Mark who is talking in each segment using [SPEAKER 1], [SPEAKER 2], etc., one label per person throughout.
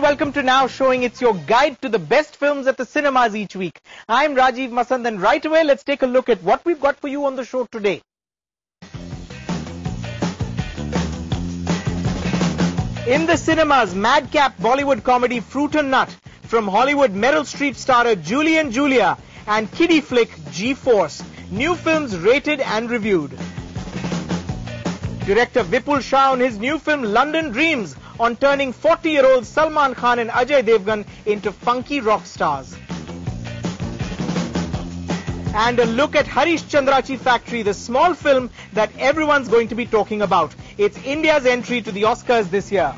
[SPEAKER 1] welcome to Now Showing. It's your guide to the best films at the cinemas each week. I'm Rajiv Masand, and right away let's take a look at what we've got for you on the show today. In the cinemas, madcap Bollywood comedy Fruit and Nut, from Hollywood Meryl Streep starrer Julie and Julia, and kiddie flick G-Force. New films rated and reviewed. Director Vipul Shah on his new film London Dreams on turning 40-year-old Salman Khan and Ajay Devgan into funky rock stars. And a look at Harish Chandrachi Factory, the small film that everyone's going to be talking about. It's India's entry to the Oscars this year.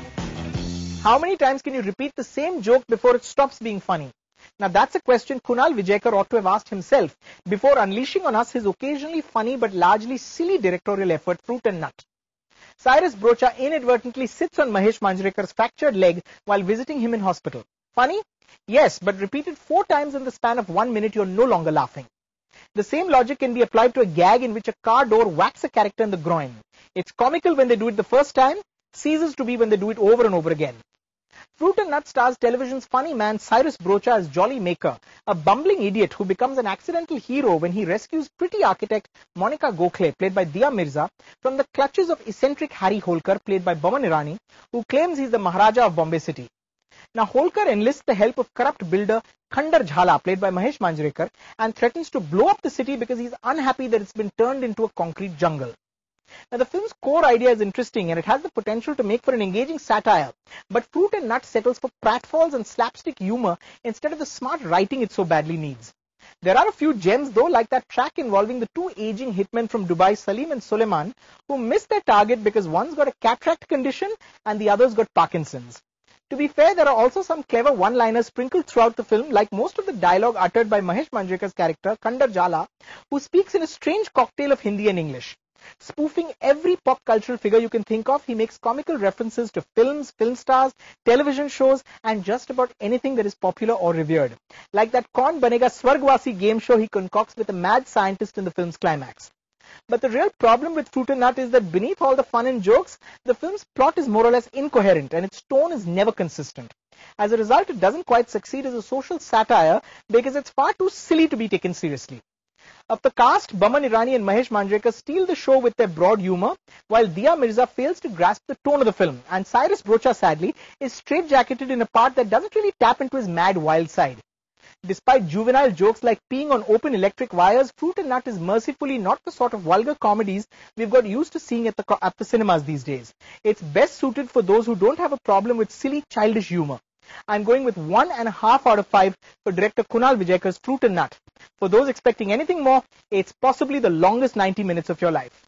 [SPEAKER 1] How many times can you repeat the same joke before it stops being funny? Now that's a question Kunal Vijayakar ought to have asked himself before unleashing on us his occasionally funny but largely silly directorial effort, Fruit and Nut. Cyrus Broacha inadvertently sits on Mahesh Manjrekar's fractured leg while visiting him in hospital. Funny? Yes, but repeated 4 times in the span of 1 minute, you're no longer laughing. The same logic can be applied to a gag in which a car door whacks a character in the groin. It's comical when they do it the first time, ceases to be when they do it over and over again. Fruit and Nut stars television's funny man Cyrus Broacha as Jolly Maker, a bumbling idiot who becomes an accidental hero when he rescues pretty architect Monica Gokhale, played by Mirza, from the clutches of eccentric Harry Holkar, played by Boman Irani, who claims he's the Maharaja of Bombay City. Now Holkar enlists the help of corrupt builder Khandar Jhala, played by Mahesh Manjrekar, and threatens to blow up the city because he's unhappy that it's been turned into a concrete jungle. Now the film's core idea is interesting and it has the potential to make for an engaging satire, but Fruit and Nut settles for pratfalls and slapstick humor instead of the smart writing it so badly needs. There are a few gems though, like that track involving the 2 aging hitmen from Dubai, Salim and Suleiman, who missed their target because one's got a cataract condition and the other's got Parkinson's. To be fair, there are also some clever one-liners sprinkled throughout the film, like most of the dialogue uttered by Mahesh Manjrekar's character, Khandar Jhala, who speaks in a strange cocktail of Hindi and English. Spoofing every pop cultural figure you can think of, he makes comical references to films, film stars, television shows, and just about anything that is popular or revered. Like that Kaun Banega Swargwasi game show he concocts with a mad scientist in the film's climax. But the real problem with Fruit and Nut is that beneath all the fun and jokes, the film's plot is more or less incoherent and its tone is never consistent. As a result, it doesn't quite succeed as a social satire because it's far too silly to be taken seriously. Of the cast, Boman Irani and Mahesh Manjrekar steal the show with their broad humor, while Mirza fails to grasp the tone of the film, and Cyrus Broacha, sadly, is straitjacketed in a part that doesn't really tap into his mad wild side. Despite juvenile jokes like peeing on open electric wires, Fruit and Nut is mercifully not the sort of vulgar comedies we've got used to seeing at the cinemas these days. It's best suited for those who don't have a problem with silly, childish humor. I'm going with 1.5 out of 5 for director Kunal Vijayakar's Fruit and Nut. For those expecting anything more, it's possibly the longest 90 minutes of your life.